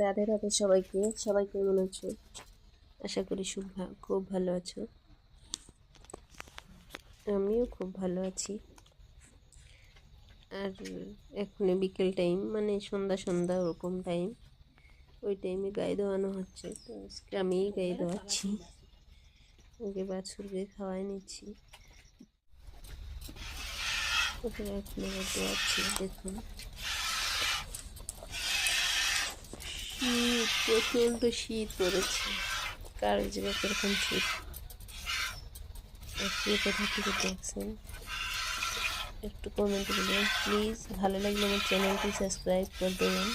রাধে রাধে সবাইকে। সবাই কেমন আছো? আশা করি খুব ভালো আছো। আমিও খুব ভালো আছি। আর এখন বিকেল টাইম, মানে সন্ধ্যা সন্ধ্যা ওরকম টাইম, ওই টাইমে গায়ে ধোয়ানো হচ্ছে। তো আজকে আমিই গায়ে ধোয়াচ্ছি, ওকে বাছুরকে খাওয়াই নিচ্ছি। ওকে এখন আবার ধোয়াচ্ছি। দেখুন, শীত, প্রচণ্ড শীত পড়েছে। কার জায়গায় কিরকম শীত, আপনি কোথা থেকে দেখছেন একটু কমেন্ট করবেন প্লিজ। ভালো লাগলে আমার চ্যানেলটি সাবস্ক্রাইব করে দেবেন।